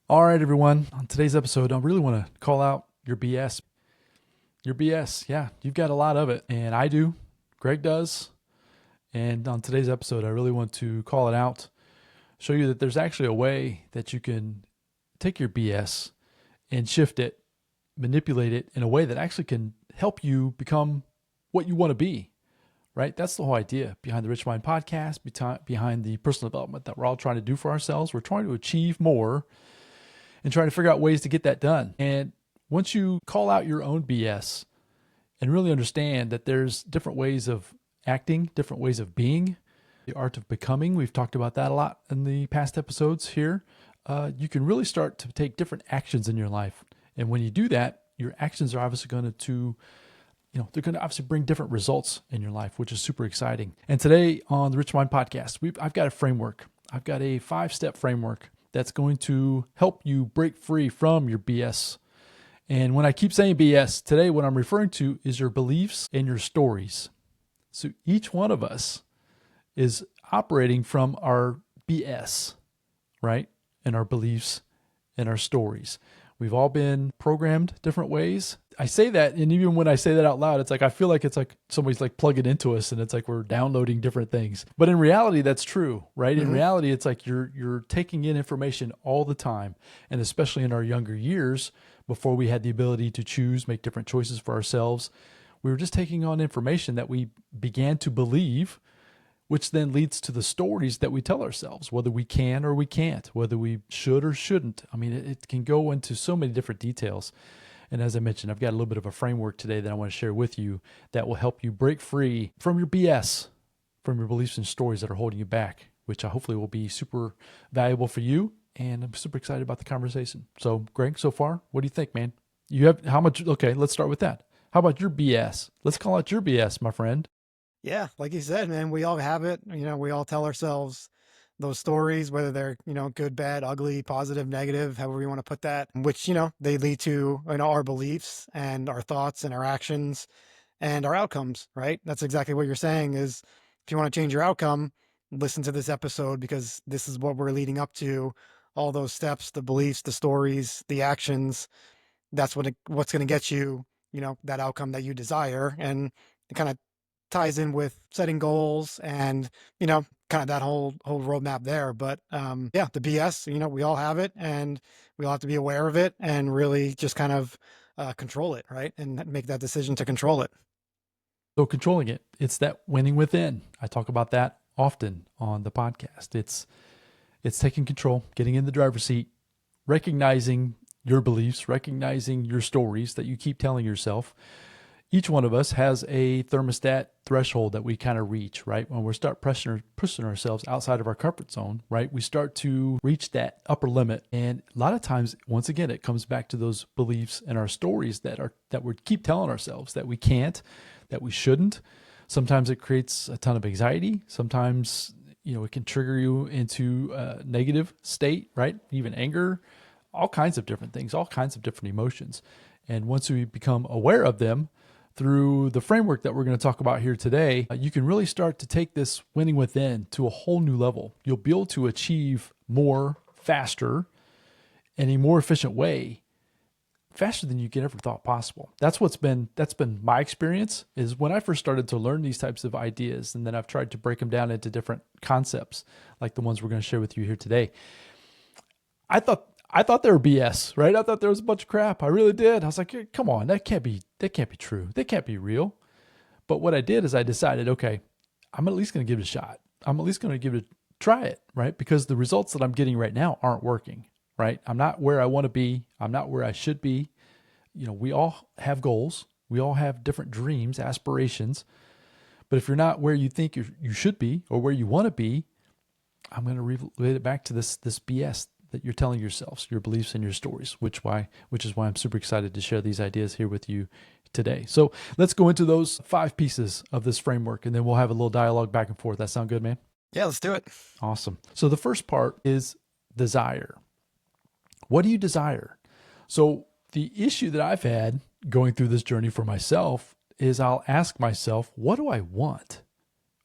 All right, everyone. On today's episode, I really want to call out your BS. Your BS. Yeah, you've got a lot of it, and I do. Greg does. And on today's episode, I really want to call it out, show you that there's actually a way that you can take your BS and shift it, manipulate it in a way that actually can help you become what you want to be, right? That's the whole idea behind the Rich Mind podcast, behind the personal development that we're all trying to do for ourselves. We're trying to achieve more and trying to figure out ways to get that done. And once you call out your own BS and really understand that there's different ways of acting, different ways of being, the art of becoming, we've talked about that a lot in the past episodes here, you can really start to take different actions in your life. And when you do that, your actions are obviously going to they're going to obviously bring different results in your life, which is super exciting. And today on the Rich Mind podcast, I've got a framework. I've got a 5-step framework that's going to help you break free from your BS. And when I keep saying BS, today what I'm referring to is your beliefs and your stories. So each one of us is operating from our BS, right? And our beliefs and our stories. We've all been programmed different ways. I say that, and even when I say that out loud, it's like I feel like it's like somebody's like plugging into us, and it's like we're downloading different things. But in reality, that's true, right? In reality, it's like you're taking in information all the time, and especially in our younger years, before we had the ability to choose, make different choices for ourselves, we were just taking on information that we began to believe, which then leads to the stories that we tell ourselves, whether we can or we can't, whether we should or shouldn't. I mean, it can go into so many different details. And as I mentioned, I've got a little bit of a framework today that I want to share with you that will help you break free from your BS, from your beliefs and stories that are holding you back, which hopefully will be super valuable for you. And I'm super excited about the conversation. So, Greg, so far, what do you think, man? You have how much? Okay, let's start with that. How about your BS? Let's call it your BS, my friend. Yeah, like you said, man, we all have it. We all tell ourselves those stories, whether they're, good, bad, ugly, positive, negative, however you want to put that, which, they lead to, our beliefs and our thoughts and our actions and our outcomes, right? That's exactly what you're saying is if you want to change your outcome, listen to this episode because this is what we're leading up to, all those steps, the beliefs, the stories, the actions. That's what's going to get you, that outcome that you desire. And it kind of ties in with setting goals and, kind of that whole roadmap there. But yeah, the BS, we all have it and we all have to be aware of it and really just kind of control it, right? And make that decision to control it. So controlling it, it's that winning within. I talk about that often on the podcast. It's taking control, getting in the driver's seat, recognizing your beliefs, recognizing your stories that you keep telling yourself. Each one of us has a thermostat threshold that we kind of reach, right? When we start pushing ourselves outside of our comfort zone, right? We start to reach that upper limit. And a lot of times, once again, it comes back to those beliefs and our stories that we keep telling ourselves that we can't, that we shouldn't. Sometimes it creates a ton of anxiety. Sometimes, it can trigger you into a negative state, right? Even anger, all kinds of different things, all kinds of different emotions. And once we become aware of them, through the framework that we're going to talk about here today, you can really start to take this winning within to a whole new level. You'll be able to achieve more faster in a more efficient way, faster than you could ever thought possible. That's been my experience is when I first started to learn these types of ideas, and then I've tried to break them down into different concepts like the ones we're going to share with you here today. I thought they were BS, right? I thought there was a bunch of crap. I really did. I was like, come on, that can't be true. They can't be real. But what I did is I decided, okay, I'm at least going to give it a shot. I'm at least going to try it, right? Because the results that I'm getting right now aren't working, right? I'm not where I want to be. I'm not where I should be. We all have goals. We all have different dreams, aspirations. But if you're not where you think you should be or where you want to be, I'm going to relate it back to this BS that you're telling yourselves, your beliefs and your stories, which is why I'm super excited to share these ideas here with you today. So let's go into those 5 pieces of this framework, and then we'll have a little dialogue back and forth. That sound good, man? Yeah, let's do it. Awesome. So the first part is desire. What do you desire? So the issue that I've had going through this journey for myself is I'll ask myself, what do I want?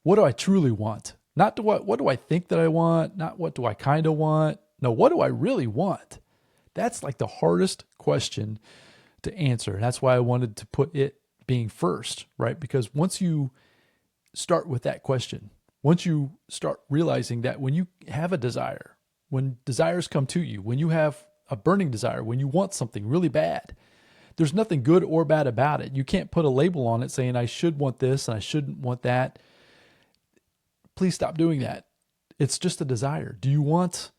What do I truly want? Not what do I think that I want? Not what do I kind of want? No, what do I really want? That's like the hardest question to answer. And that's why I wanted to put it being first, right? Because once you start with that question, once you start realizing that when you have a desire, when desires come to you, when you have a burning desire, when you want something really bad, there's nothing good or bad about it. You can't put a label on it saying, I should want this and I shouldn't want that. Please stop doing that. It's just a desire. Do you want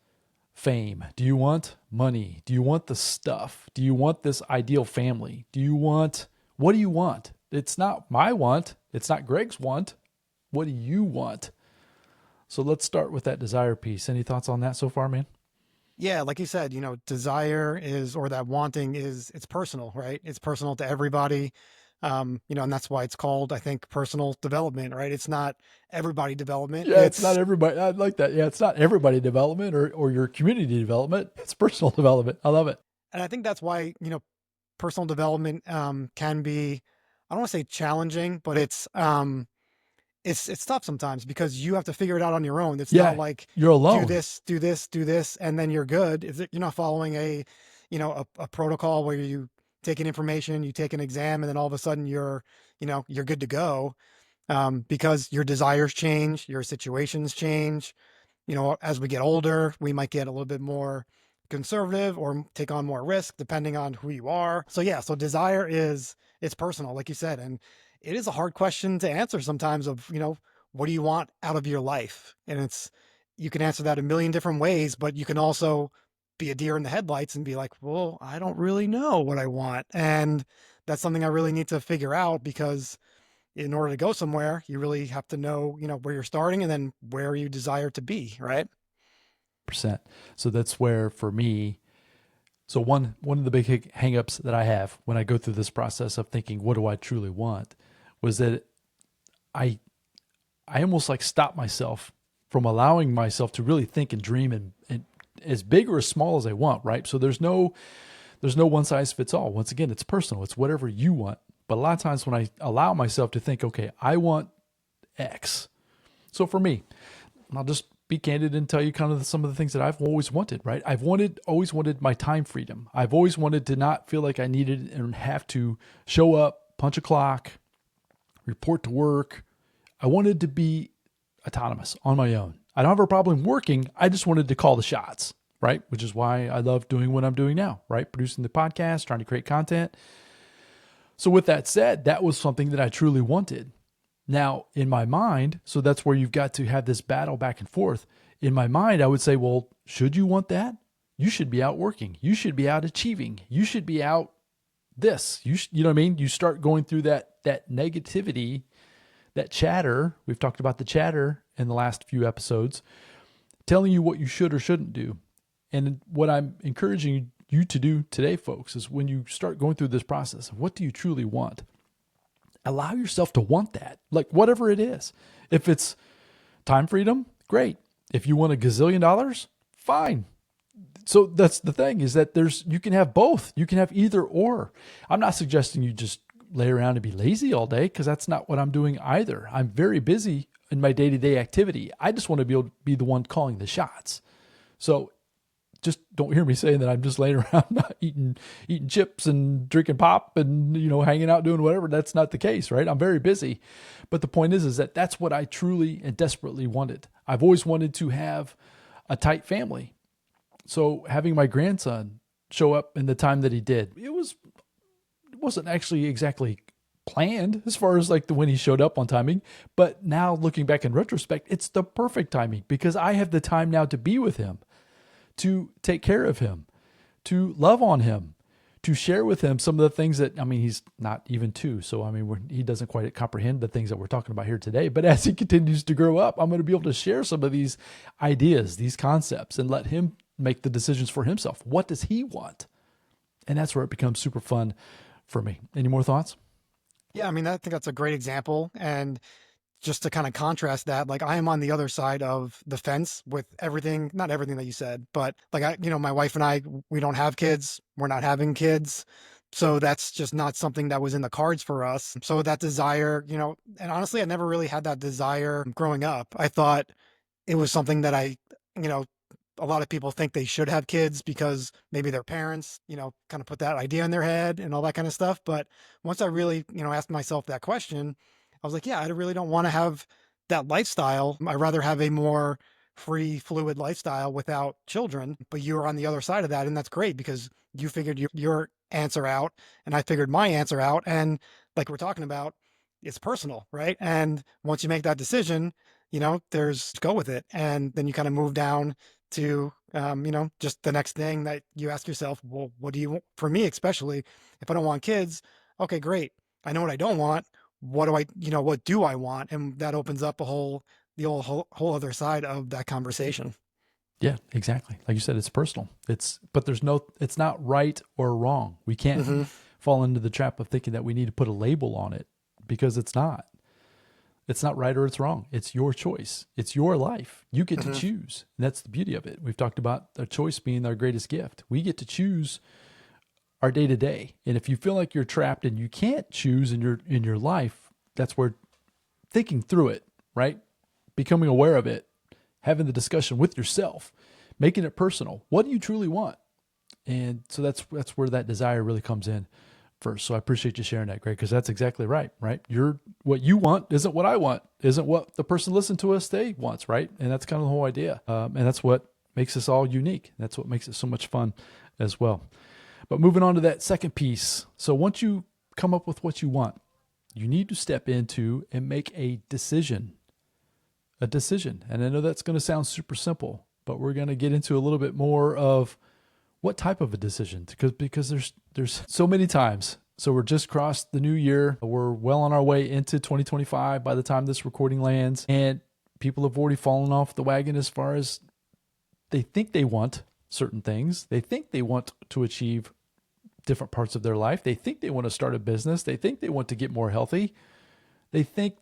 fame? Do you want money? Do you want the stuff? Do you want this ideal family? What do you want? It's not my want. It's not Greg's want. What do you want? So let's start with that desire piece. Any thoughts on that so far, man? Yeah, like you said, desire is, or that wanting is, it's personal, right? It's personal to everybody. And that's why it's called, I think, personal development, right? It's not everybody development. Yeah, it's not everybody. I like that. Yeah, it's not everybody development or your community development. It's personal development. I love it. And I think that's why, personal development, can be, I don't want to say challenging, but it's tough sometimes because you have to figure it out on your own. It's not like you're alone. Do this, and then you're good. You're not following a protocol where you take in information, you take an exam, and then all of a sudden you're good to go. Because your desires change, your situations change. As we get older, we might get a little bit more conservative or take on more risk depending on who you are. So desire it's personal, like you said, and it is a hard question to answer sometimes of, what do you want out of your life? And you can answer that a million different ways, but you can also be a deer in the headlights and be like, well, I don't really know what I want. And that's something I really need to figure out, because in order to go somewhere, you really have to know, where you're starting and then where you desire to be, right? Percent. So that's where, for me, so one of the big hangups that I have when I go through this process of thinking, what do I truly want, was that I almost like stop myself from allowing myself to really think and dream and as big or as small as I want, right? So there's no one size fits all. Once again, it's personal. It's whatever you want. But a lot of times when I allow myself to think, okay, I want X. So for me, I'll just be candid and tell you kind of some of the things that I've always wanted, right? I've always wanted my time freedom. I've always wanted to not feel like I needed and have to show up, punch a clock, report to work. I wanted to be autonomous on my own. I don't have a problem working. I just wanted to call the shots, right? Which is why I love doing what I'm doing now, right? Producing the podcast, trying to create content. So with that said, that was something that I truly wanted. Now, in my mind, so that's where you've got to have this battle back and forth. In my mind, I would say, well, should you want that? You should be out working. You should be out achieving. You should be out this. You know what I mean? You start going through that negativity, that chatter. We've talked about the chatter in the last few episodes, telling you what you should or shouldn't do. And what I'm encouraging you to do today, folks, is when you start going through this process of what do you truly want, allow yourself to want that, like whatever it is. If it's time freedom, great. If you want a gazillion dollars, fine. So that's the thing, is that you can have both. You can have either or. I'm not suggesting you just lay around and be lazy all day, because that's not what I'm doing either. I'm very busy in my day-to-day activity. I just want to be able to be the one calling the shots. So just don't hear me saying that I'm just laying around eating chips and drinking pop and, hanging out doing whatever. That's not the case, right? I'm very busy. But the point is that that's what I truly and desperately wanted. I've always wanted to have a tight family. So having my grandson show up in the time that he did, it wasn't actually exactly planned as far as like when he showed up on timing. But now looking back in retrospect, it's the perfect timing, because I have the time now to be with him, to take care of him, to love on him, to share with him some of the things that, he's not even 2. So, he doesn't quite comprehend the things that we're talking about here today. But as he continues to grow up, I'm going to be able to share some of these ideas, these concepts, and let him make the decisions for himself. What does he want? And that's where it becomes super fun for me. Any more thoughts? Yeah, I think that's a great example. And just to kind of contrast that, like I am on the other side of the fence with everything, not everything that you said, but like my wife and I, we don't have kids. We're not having kids. So that's just not something that was in the cards for us. So that desire, and honestly, I never really had that desire growing up. I thought it was something that I, a lot of people think they should have kids because maybe their parents, kind of put that idea in their head and all that kind of stuff. But once I really, asked myself that question, I was like, yeah, I really don't want to have that lifestyle. I'd rather have a more free, fluid lifestyle without children. But you were on the other side of that. And that's great because you figured your answer out and I figured my answer out. And like we're talking about, it's personal, right? And once you make that decision, there's go with it. And then you kind of move down to, just the next thing that you ask yourself, well, what do you want? For me, especially if I don't want kids, okay, great. I know what I don't want. What do I want? And that opens up the whole other side of that conversation. Yeah, exactly. Like you said, it's personal. It's not right or wrong. We can't Mm-hmm. fall into the trap of thinking that we need to put a label on it because it's not. It's not right or it's wrong. It's your choice. It's your life. You get to Mm-hmm. choose. And that's the beauty of it. We've talked about a choice being our greatest gift. We get to choose our day to day. And if you feel like you're trapped and you can't choose in your life, that's where thinking through it, right? Becoming aware of it, having the discussion with yourself, making it personal. What do you truly want? And so that's where that desire really comes in first. So I appreciate you sharing that, Greg, because that's exactly right? What you want isn't what I want, isn't what the person listening to us today wants, right? And that's kind of the whole idea. And that's what makes us all unique. That's what makes it so much fun as well. But moving on to that second piece. So once you come up with what you want, you need to step into and make a decision. A decision. And I know that's going to sound super simple, but we're going to get into a little bit more of what type of a decision, because there's so many times. So we're just crossed the new year. We're well on our way into 2025 by the time this recording lands, and people have already fallen off the wagon as far as they think they want certain things. They think they want to achieve different parts of their life. They think they want to start a business. They think they want to get more healthy. They think,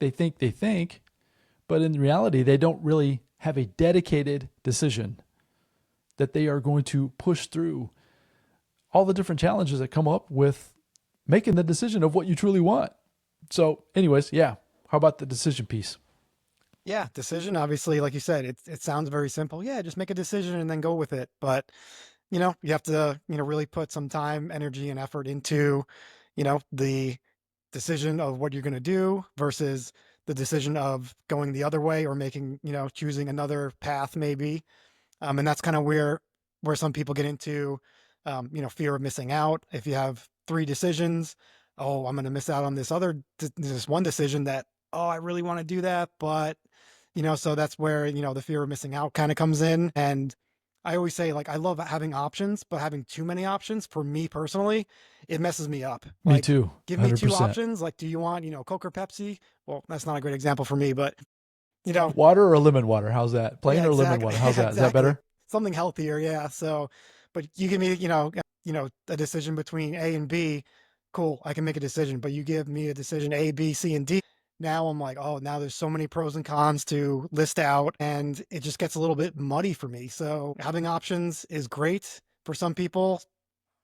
but in reality, they don't really have a dedicated decision that they are going to push through all the different challenges that come up with making the decision of what you truly want. So anyways, yeah. How about the decision piece? Yeah, decision. Obviously, like you said, it sounds very simple. Yeah, just make a decision and then go with it. But you have to really put some time, energy, and effort into the decision of what you're going to do versus the decision of going the other way or making choosing another path maybe. And that's kind of where some people get into fear of missing out. If you have three decisions, oh, I'm going to miss out on this one decision that, oh, I really want to do that, but so that's where the fear of missing out kind of comes in. And I always say, like, I love having options, but having too many options, for me personally, it messes me up. Me Like, too. give me two 100%. options. Like, do you want Coke or Pepsi? Well, that's not a great example for me, but you know Water or lemon water? How's that? Plain yeah, or lemon exactly. water? How's that? Is that Exactly. better? Something healthier, yeah. So, but you give me, a decision between A and B. Cool, I can make a decision. But you give me a decision A, B, C, and D. Now I'm like, oh, now there's so many pros and cons to list out, and it just gets a little bit muddy for me. So having options is great for some people,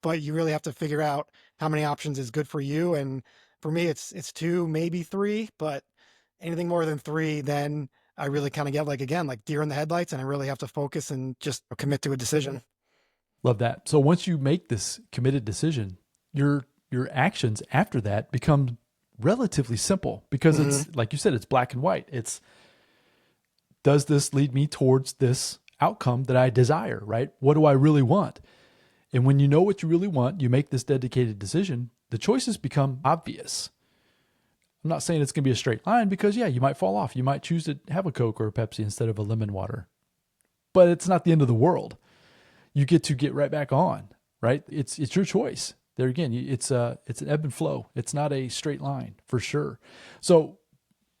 but you really have to figure out how many options is good for you. And for me, it's two, maybe three, but anything more than three, then I really kind of get like deer in the headlights, and I really have to focus and just commit to a decision. Love that. So once you make this committed decision, your actions after that become relatively simple because Mm-hmm. it's like you said, it's black and white. It's, does this lead me towards this outcome that I desire, right? What do I really want? And when you know what you really want, you make this dedicated decision, the choices become obvious. I'm not saying it's going to be a straight line because, yeah, you might fall off. You might choose to have a Coke or a Pepsi instead of a lemon water. But it's not the end of the world. You get to get right back on, right? It's your choice. There again, it's an ebb and flow. It's not a straight line for sure. So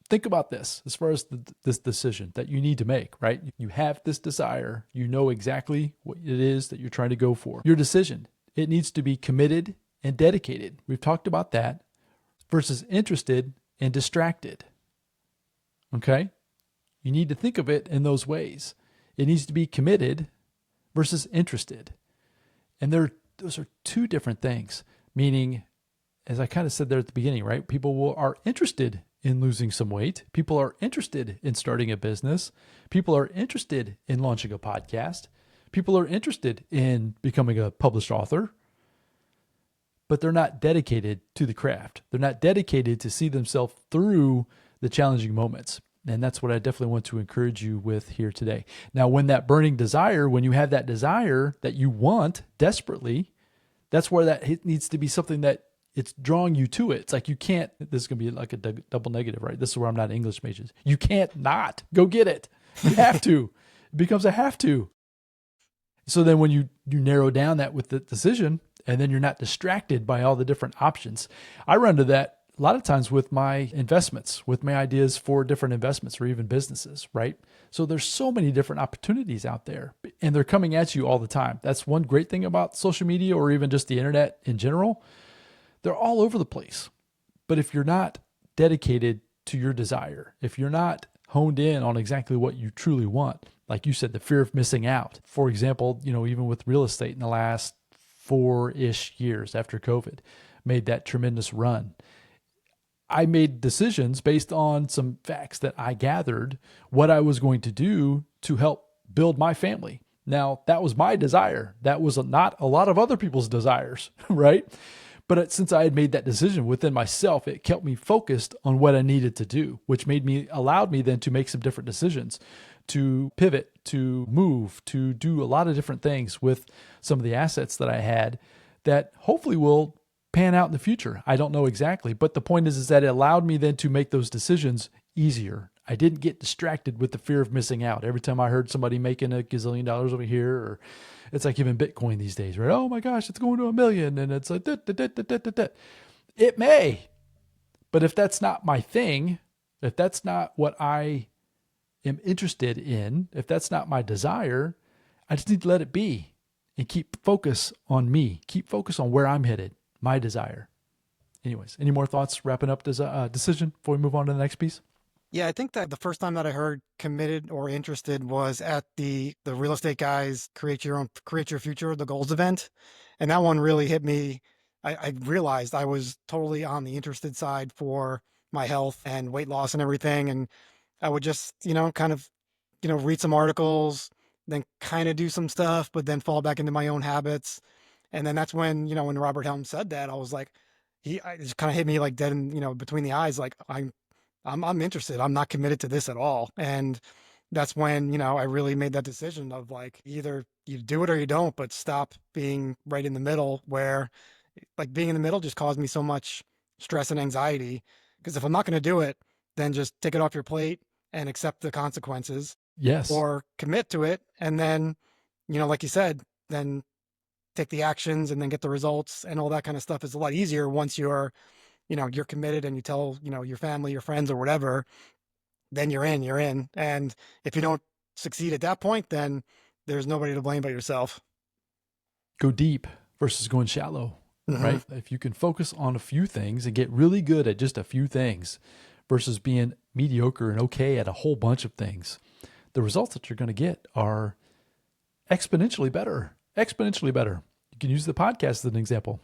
think about this as far as this decision that you need to make, right? You have this desire. You know exactly what it is that you're trying to go for. Your decision, it needs to be committed and dedicated. We've talked about that versus interested and distracted. Okay? You need to think of it in those ways. It needs to be committed versus interested. And those are two different things, meaning, as I kind of said there at the beginning, right? People are interested in losing some weight. People are interested in starting a business. People are interested in launching a podcast. People are interested in becoming a published author, but they're not dedicated to the craft. They're not dedicated to see themselves through the challenging moments. And that's what I definitely want to encourage you with here today. Now, when that burning desire, when you have that desire that you want desperately, that's where that needs to be something that it's drawing you to it. It's like you can't, this is going to be like a double negative, right? This is where I'm not English major. You can't not go get it. You have to. It becomes a have to. So then when you narrow down that with the decision, and then you're not distracted by all the different options. I run to that a lot of times with my investments, with my ideas for different investments or even businesses, right? So there's so many different opportunities out there and they're coming at you all the time. That's one great thing about social media or even just the internet in general. They're all over the place. But if you're not dedicated to your desire, if you're not honed in on exactly what you truly want, like you said, the fear of missing out. For example, even with real estate in the last 4-ish years after COVID, made that tremendous run. I made decisions based on some facts that I gathered what I was going to do to help build my family. Now, that was my desire. That was not a lot of other people's desires, right? But since I had made that decision within myself, it kept me focused on what I needed to do, which allowed me then to make some different decisions, to pivot, to move, to do a lot of different things with some of the assets that I had that hopefully will pan out in the future. I don't know exactly, but the point is that it allowed me then to make those decisions easier. I didn't get distracted with the fear of missing out. Every time I heard somebody making $1 gazillion over here, or it's like even Bitcoin these days, right? Oh my gosh, it's going to 1 million. And it's like, it may, but if that's not my thing, if that's not what I am interested in, if that's not my desire, I just need to let it be and keep focus on me, keep focus on where I'm headed, my desire. Anyways, any more thoughts wrapping up this decision before we move on to the next piece? Yeah, I think that the first time that I heard committed or interested was at the real estate guys create your future, the goals event. And that one really hit me. I realized I was totally on the interested side for my health and weight loss and everything. And I would just, kind of, read some articles, then kind of do some stuff, but then fall back into my own habits. And then that's when, when Robert Helm said that, I was like, it just kind of hit me like dead in, between the eyes. Like I'm interested. I'm not committed to this at all. And that's when, I really made that decision of like, either you do it or you don't, but stop being right in the middle, where like being in the middle just caused me so much stress and anxiety. Because if I'm not going to do it, then just take it off your plate and accept the consequences. Yes. Or commit to it. And then, like you said, then take the actions and then get the results, and all that kind of stuff is a lot easier once you're committed and you tell, your family, your friends or whatever, then you're in. And if you don't succeed at that point, then there's nobody to blame but yourself. Go deep versus going shallow, right? If you can focus on a few things and get really good at just a few things versus being mediocre and okay at a whole bunch of things, the results that you're going to get are exponentially better. You can use the podcast as an example.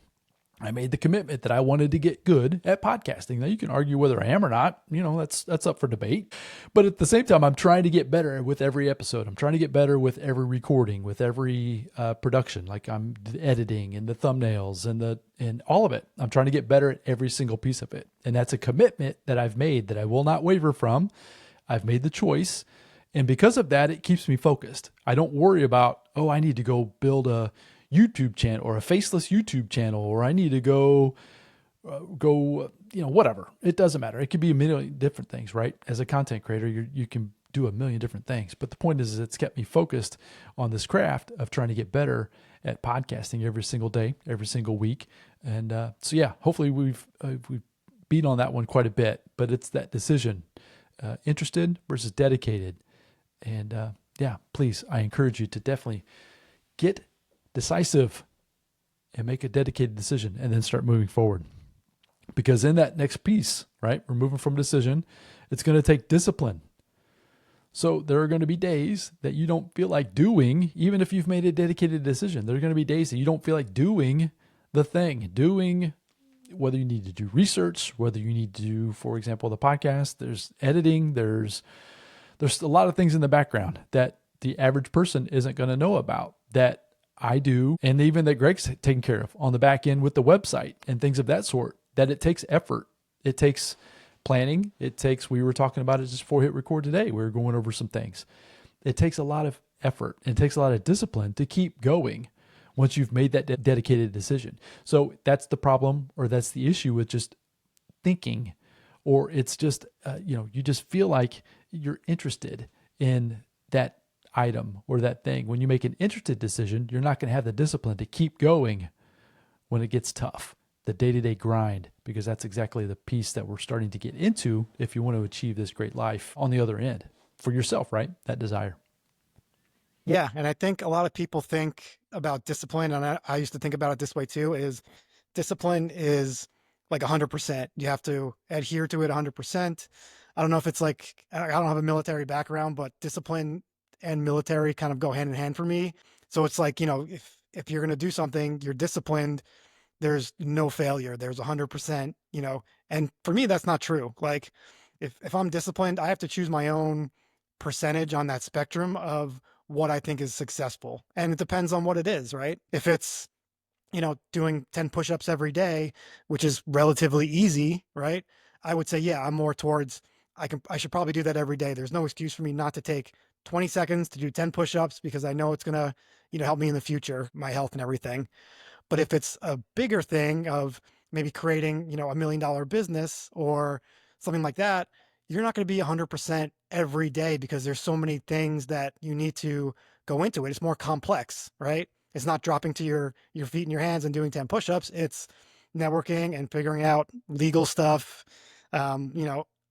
I made the commitment that I wanted to get good at podcasting. Now you can argue whether I am or not, that's up for debate. But at the same time, I'm trying to get better with every episode. I'm trying to get better with every recording, with every production. Like I'm editing and the thumbnails and all of it. I'm trying to get better at every single piece of it. And that's a commitment that I've made that I will not waver from. I've made the choice. And because of that, it keeps me focused. I don't worry about, I need to go build a YouTube channel or a faceless YouTube channel, or I need to go, whatever. It doesn't matter. It could be a million different things, right? As a content creator, you can do a million different things. But the point is it's kept me focused on this craft of trying to get better at podcasting every single day, every single week. And hopefully we've beat on that one quite a bit. But it's that decision, interested versus dedicated. And please, I encourage you to definitely get decisive and make a dedicated decision and then start moving forward. Because in that next piece, right, we're moving from decision, it's going to take discipline. So there are going to be days that you don't feel like doing, even if you've made a dedicated decision. There are going to be days that you don't feel like doing the thing, whether you need to do research, whether you need to do, for example, the podcast, there's editing, there's a lot of things in the background that the average person isn't going to know about that I do, and even that Greg's taking care of on the back end with the website and things of that sort, that it takes effort. It takes planning. It takes, we were talking about it just before we hit record today. We were going over some things. It takes a lot of effort. It takes a lot of discipline to keep going once you've made that dedicated decision. So that's the problem, or that's the issue with just thinking, or it's just, you just feel like you're interested in that item or that thing. When you make an interested decision, you're not going to have the discipline to keep going when it gets tough, the day-to-day grind, because that's exactly the piece that we're starting to get into if you want to achieve this great life on the other end for yourself, right? That desire. Yeah. And I think a lot of people think about discipline, and I used to think about it this way too, is discipline is like 100%. You have to adhere to it 100%. I don't know if it's like, I don't have a military background, but discipline and military kind of go hand in hand for me. So it's like, if you're going to do something, you're disciplined, there's no failure. There's 100%, and for me, that's not true. Like if I'm disciplined, I have to choose my own percentage on that spectrum of what I think is successful. And it depends on what it is, right? If it's, doing 10 push-ups every day, which is relatively easy, right? I would say, yeah, I'm more towards, I should probably do that every day. There's no excuse for me not to take 20 seconds to do 10 push-ups because I know it's going to, help me in the future, my health and everything. But if it's a bigger thing of maybe creating, $1 million business or something like that, you're not going to be 100% every day because there's so many things that you need to go into it. It's more complex, right? It's not dropping to your feet and your hands and doing 10 push-ups. It's networking and figuring out legal stuff,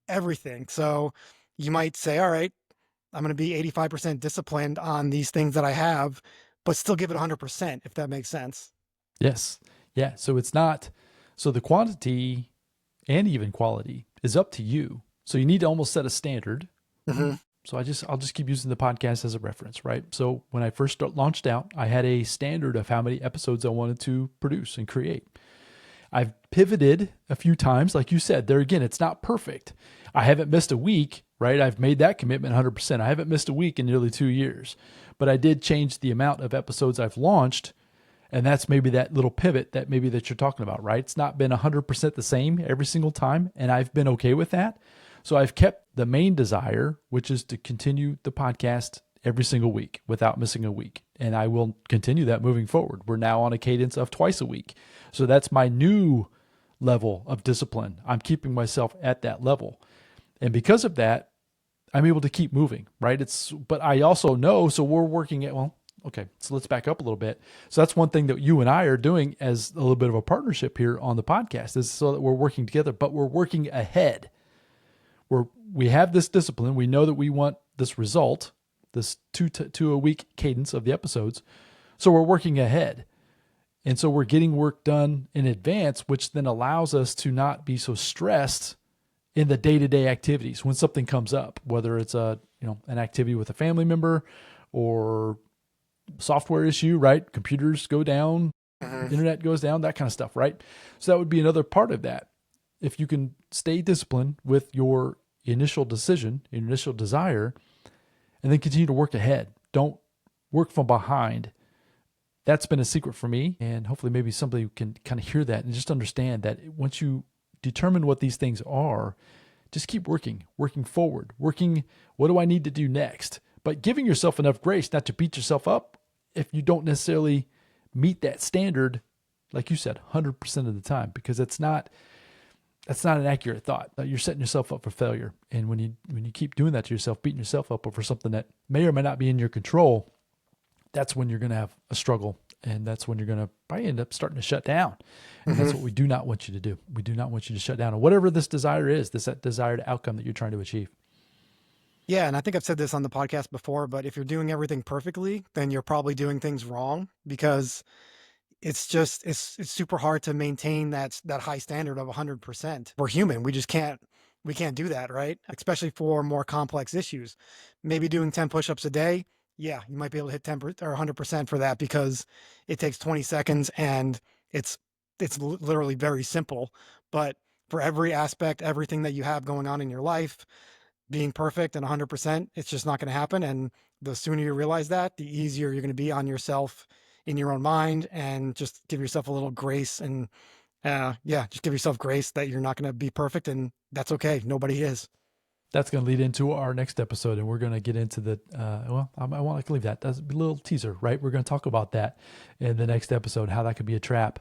everything. So you might say, all right, I'm going to be 85% disciplined on these things that I have, but still give it 100%, if that makes sense. Yes. Yeah. So it's not, so the quantity and even quality is up to you. So you need to almost set a standard. Mm-hmm. So I'll just keep using the podcast as a reference, right? So when I first launched out, I had a standard of how many episodes I wanted to produce and create. I've pivoted a few times. Like you said, there again, it's not perfect. I haven't missed a week, right? I've made that commitment 100%. I haven't missed a week in nearly 2 years, but I did change the amount of episodes I've launched. And that's maybe that little pivot that you're talking about, right? It's not been 100% the same every single time. And I've been okay with that. So I've kept the main desire, which is to continue the podcast every single week without missing a week. And I will continue that moving forward. We're now on a cadence of twice a week. So that's my new level of discipline. I'm keeping myself at that level. And because of that, I'm able to keep moving, right? But I also know, so we're working at, okay, so let's back up a little bit. So that's one thing that you and I are doing as a little bit of a partnership here on the podcast, is so that we're working together, but we're working ahead. We have this discipline. We know that we want this result, this two a week cadence of the episodes. So we're working ahead. And so we're getting work done in advance, which then allows us to not be so stressed in the day-to-day activities when something comes up, whether it's an activity with a family member or software issue, right? Computers go down, internet goes down, that kind of stuff, right? So that would be another part of that. If you can stay disciplined with your initial decision, your initial desire, and then continue to work ahead. Don't work from behind. That's been a secret for me. And hopefully maybe somebody can kind of hear that and just understand that once you determine what these things are, just keep working forward, what do I need to do next? But giving yourself enough grace not to beat yourself up if you don't necessarily meet that standard, like you said, 100% of the time, because that's not an accurate thought. You're setting yourself up for failure. And when you keep doing that to yourself, beating yourself up over something that may or may not be in your control, that's when you're going to have a struggle. And that's when you're going to probably end up starting to shut down. And that's what we do not want you to do. We do not want you to shut down. And whatever this desire is, that desired outcome that you're trying to achieve. Yeah. And I think I've said this on the podcast before, but if you're doing everything perfectly, then you're probably doing things wrong, because it's super hard to maintain that high standard of 100%. We're human. We can't do that, right? Especially for more complex issues. Maybe doing 10 push-ups a day. Yeah, you might be able to hit 10 or 100% for that because it takes 20 seconds and it's literally very simple. But for every aspect, everything that you have going on in your life, being perfect and 100%, it's just not going to happen. And the sooner you realize that, the easier you're going to be on yourself in your own mind, and just give yourself a little grace. And yeah, just give yourself grace that you're not going to be perfect, and that's okay. Nobody is. That's going to lead into our next episode, and we're going to get into the I want to leave that. That's a little teaser, right? We're going to talk about that in the next episode, how that could be a trap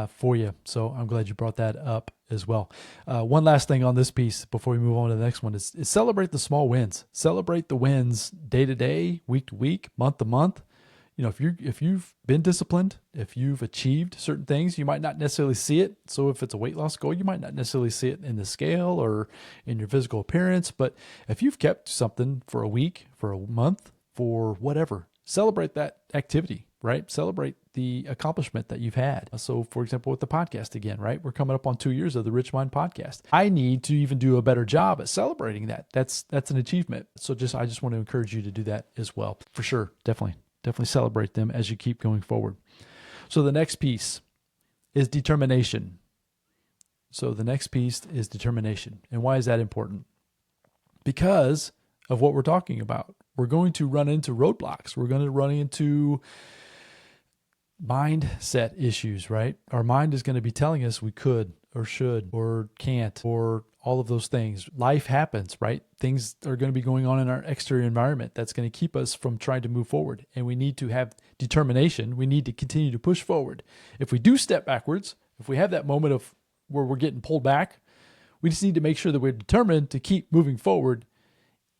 for you. So I'm glad you brought that up as well. One last thing on this piece before we move on to the next one is celebrate the small wins. Celebrate the wins day to day, week to week, month to month. You know, if you've been disciplined, if you've achieved certain things, you might not necessarily see it. So if it's a weight loss goal, you might not necessarily see it in the scale or in your physical appearance. But if you've kept something for a week, for a month, for whatever, celebrate that activity, right? Celebrate the accomplishment that you've had. So for example, with the podcast again, right? We're coming up on 2 years of the Rich Mind podcast. I need to even do a better job at celebrating that. That's an achievement. So I just want to encourage you to do that as well. For sure. Definitely celebrate them as you keep going forward. So the next piece is determination. And why is that important? Because of what we're talking about. We're going to run into roadblocks. We're going to run into mindset issues, right? Our mind is going to be telling us we could or should or can't or all of those things. Life happens, right? Things are going to be going on in our exterior environment that's going to keep us from trying to move forward. And we need to have determination. We need to continue to push forward. If we do step backwards, if we have that moment of where we're getting pulled back, we just need to make sure that we're determined to keep moving forward,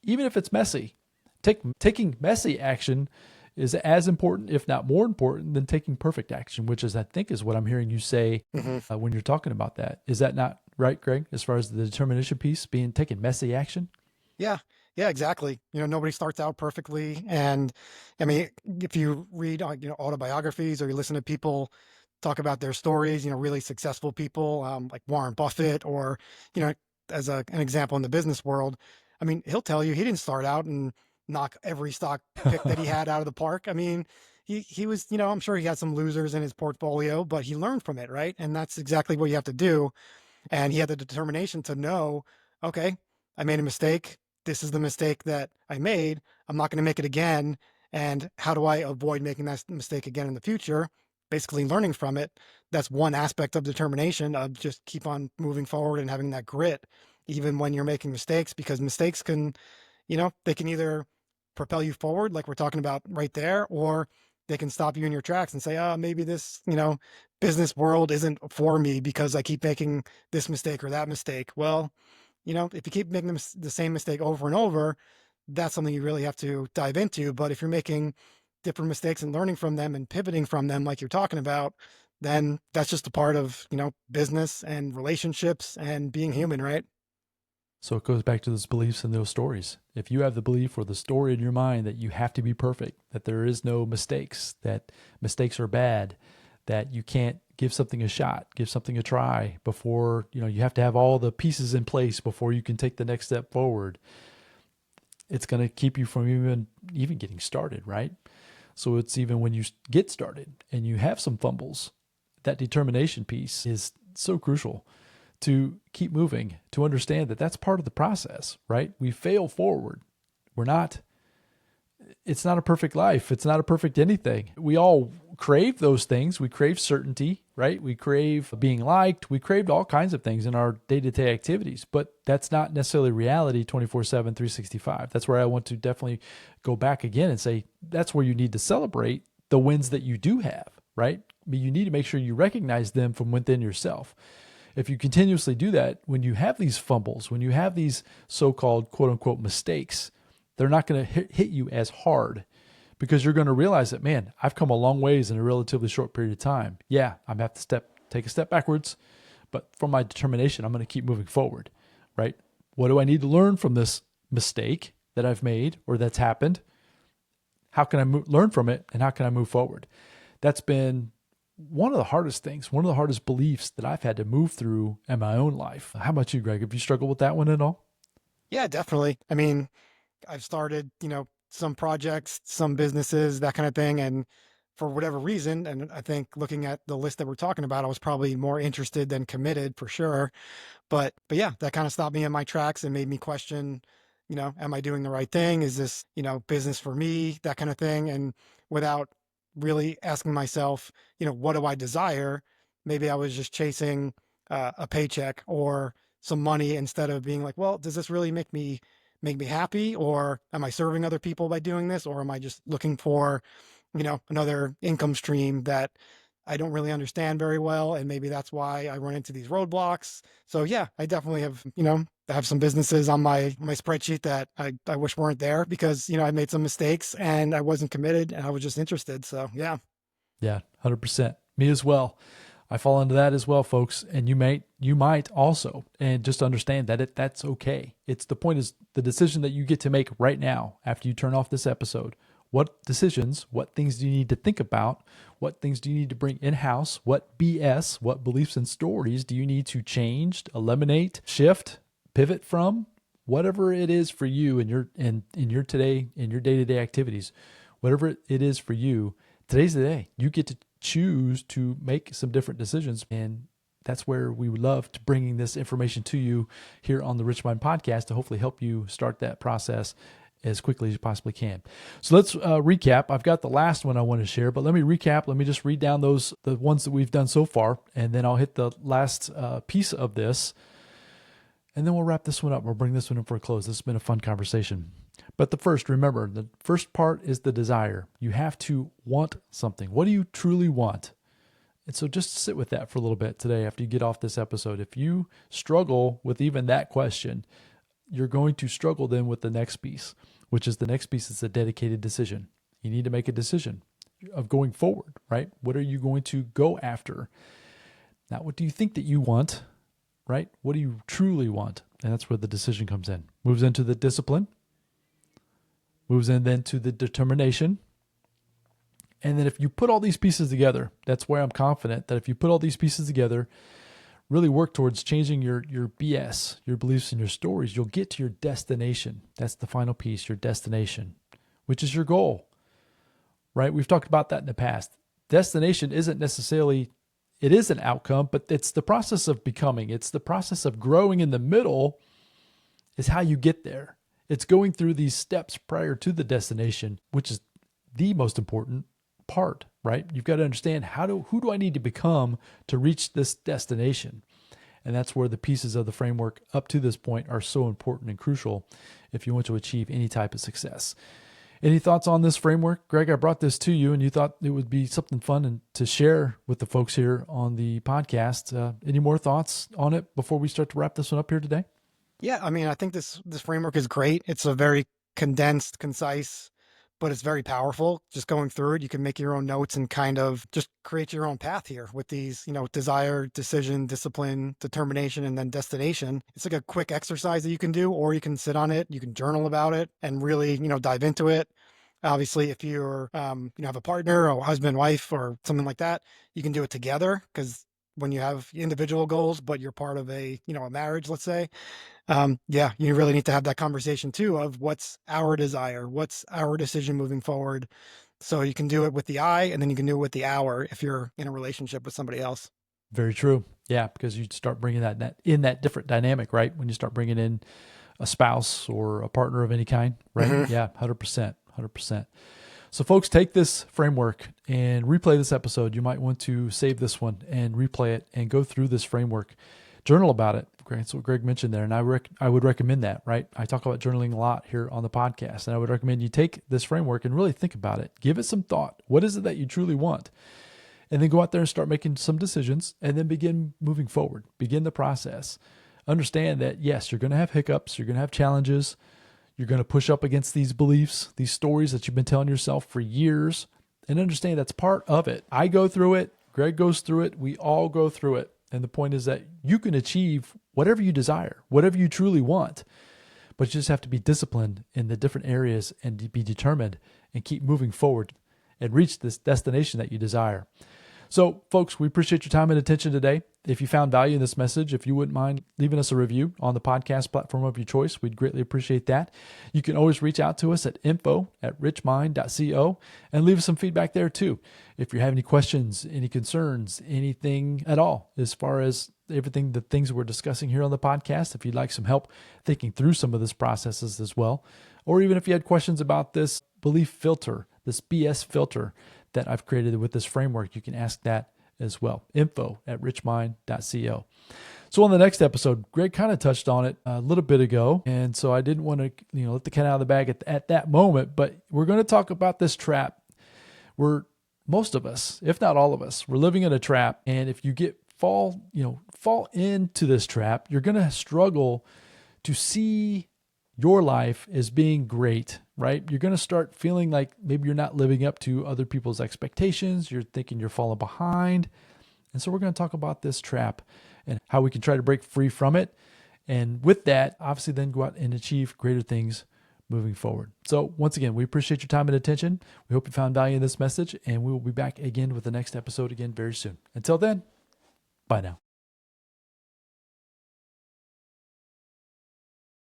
even if it's messy. Taking messy action is as important, if not more important, than taking perfect action, which is, I think, is what I'm hearing you say when you're talking about that. Is that not right, Greg, as far as the determination piece being taking messy action? Yeah. Yeah, exactly. Nobody starts out perfectly. And I mean, if you read, autobiographies, or you listen to people talk about their stories, really successful people, like Warren Buffett, or, you know, as an example in the business world, I mean, he'll tell you he didn't start out and knock every stock pick that he had out of the park. I mean, he was, I'm sure he had some losers in his portfolio, but he learned from it, right? And that's exactly what you have to do. And he had the determination to know, okay, I made a mistake. This is the mistake that I made. I'm not going to make it again. And how do I avoid making that mistake again in the future? Basically learning from it. That's one aspect of determination, of just keep on moving forward and having that grit, even when you're making mistakes, because mistakes can, they can either propel you forward, like we're talking about right there, or they can stop you in your tracks and say, oh, maybe this, business world isn't for me because I keep making this mistake or that mistake. Well, if you keep making the same mistake over and over, that's something you really have to dive into. But if you're making different mistakes and learning from them and pivoting from them, like you're talking about, then that's just a part of, business and relationships and being human, right? So it goes back to those beliefs and those stories. If you have the belief or the story in your mind that you have to be perfect, that there is no mistakes, that mistakes are bad, that you can't give something a shot, give something a try before, you have to have all the pieces in place before you can take the next step forward, it's going to keep you from even getting started, right? So it's even when you get started and you have some fumbles, that determination piece is so crucial to keep moving, to understand that that's part of the process, right? We fail forward. It's not a perfect life. It's not a perfect anything. We all crave those things. We crave certainty, right? We crave being liked. We craved all kinds of things in our day-to-day activities, but that's not necessarily reality 24/7, 365. That's where I want to definitely go back again and say, that's where you need to celebrate the wins that you do have, right? I mean, you need to make sure you recognize them from within yourself. If you continuously do that, when you have these fumbles, when you have these so-called quote unquote mistakes, they're not going to hit you as hard, because you're going to realize that, man, I've come a long ways in a relatively short period of time. Yeah, I'm going to have to take a step backwards, but from my determination, I'm going to keep moving forward, right? What do I need to learn from this mistake that I've made or that's happened? How can I learn from it, and how can I move forward? That's been one of the hardest things, one of the hardest beliefs that I've had to move through in my own life. How about you, Greg? Have you struggled with that one at all? Yeah, definitely. I mean, I've started, some projects, some businesses, that kind of thing. And for whatever reason, and I think looking at the list that we're talking about, I was probably more interested than committed, for sure. But yeah, that kind of stopped me in my tracks and made me question, am I doing the right thing? Is this, business for me? That kind of thing. And without really asking myself, what do I desire? Maybe I was just chasing a paycheck or some money instead of being like, well, does this really make me happy? Or am I serving other people by doing this? Or am I just looking for, another income stream that I don't really understand very well? And maybe that's why I run into these roadblocks. So yeah, I definitely have some businesses on my spreadsheet that I wish weren't there because, I made some mistakes and I wasn't committed and I was just interested. So yeah. Yeah, 100%. Me as well. I fall into that as well, folks. And you might also, and just understand that that's okay. It's the point is the decision that you get to make right now after you turn off this episode. What decisions, what things do you need to think about? What things do you need to bring in-house? What BS, what beliefs and stories do you need to change, eliminate, shift, pivot from? Whatever it is for you in your day-to-day activities, whatever it is for you, today's the day. You get to choose to make some different decisions. And that's where we would love to bringing this information to you here on the Rich Mind Podcast to hopefully help you start that process as quickly as you possibly can. So let's recap. I've got the last one I want to share, but let me recap. Let me just read down the ones that we've done so far, and then I'll hit the last piece of this, and then we'll wrap this one up. We'll bring this one in for a close. This has been a fun conversation. But remember, the first part is the desire. You have to want something. What do you truly want? And so just sit with that for a little bit today after you get off this episode. If you struggle with even that question, you're going to struggle then with the next piece, which is the next piece is a dedicated decision. You need to make a decision of going forward, right? What are you going to go after? Not what do you think that you want, right? What do you truly want? And that's where the decision comes in. Moves into the discipline. Moves in then to the determination. And then if you put all these pieces together, that's where I'm confident that if you put all these pieces together, really work towards changing your BS, your beliefs and your stories, you'll get to your destination. That's the final piece, your destination, which is your goal, right? We've talked about that in the past. Destination isn't necessarily, it is an outcome, but it's the process of becoming. It's the process of growing in the middle is how you get there. It's going through these steps prior to the destination, which is the most important part, right? You've got to understand who do I need to become to reach this destination? And that's where the pieces of the framework up to this point are so important and crucial if you want to achieve any type of success. Any thoughts on this framework? Greg, I brought this to you and you thought it would be something fun to share with the folks here on the podcast. Any more thoughts on it before we start to wrap this one up here today? Yeah, I mean, I think this framework is great. It's a very condensed, concise, but it's very powerful. Just going through it, you can make your own notes and kind of just create your own path here with these, desire, decision, discipline, determination, and then destination. It's like a quick exercise that you can do, or you can sit on it, you can journal about it and really, dive into it. Obviously, if you're, have a partner or husband, wife, or something like that, you can do it together because when you have individual goals, but you're part of a marriage, let's say, you really need to have that conversation too of what's our desire, what's our decision moving forward. So you can do it with the I, and then you can do it with the our if you're in a relationship with somebody else. Very true. Yeah, because you start bringing that different dynamic, right? When you start bringing in a spouse or a partner of any kind, right? Mm-hmm. Yeah, 100%. So folks, take this framework and replay this episode. You might want to save this one and replay it and go through this framework. Journal about it. That's what Greg mentioned there. And I would recommend that, right? I talk about journaling a lot here on the podcast. And I would recommend you take this framework and really think about it. Give it some thought. What is it that you truly want? And then go out there and start making some decisions and then begin moving forward. Begin the process. Understand that, yes, you're going to have hiccups. You're going to have challenges. You're going to push up against these beliefs, these stories that you've been telling yourself for years. And understand that's part of it. I go through it. Greg goes through it. We all go through it. And the point is that you can achieve whatever you desire, whatever you truly want, but you just have to be disciplined in the different areas and be determined and keep moving forward and reach this destination that you desire. So, folks, we appreciate your time and attention today. If you found value in this message, if you wouldn't mind leaving us a review on the podcast platform of your choice, we'd greatly appreciate that. You can always reach out to us at info@richmind.co and leave us some feedback there too. If you have any questions, any concerns, anything at all, as far as everything, the things we're discussing here on the podcast, if you'd like some help thinking through some of these processes as well, or even if you had questions about this belief filter, this BS filter that I've created with this framework, you can ask that as well. info@richmind.co. So on the next episode, Greg kind of touched on it a little bit ago, and so I didn't want to let the cat out of the bag at that moment, but we're going to talk about this trap where most of us, if not all of us, we're living in a trap, and if you fall into this trap, you're going to struggle to see your life as being great, right? You're going to start feeling like maybe you're not living up to other people's expectations. You're thinking you're falling behind. And so we're going to talk about this trap and how we can try to break free from it. And with that, obviously then go out and achieve greater things moving forward. So once again, we appreciate your time and attention. We hope you found value in this message, and we will be back again with the next episode again very soon. Until then, bye now.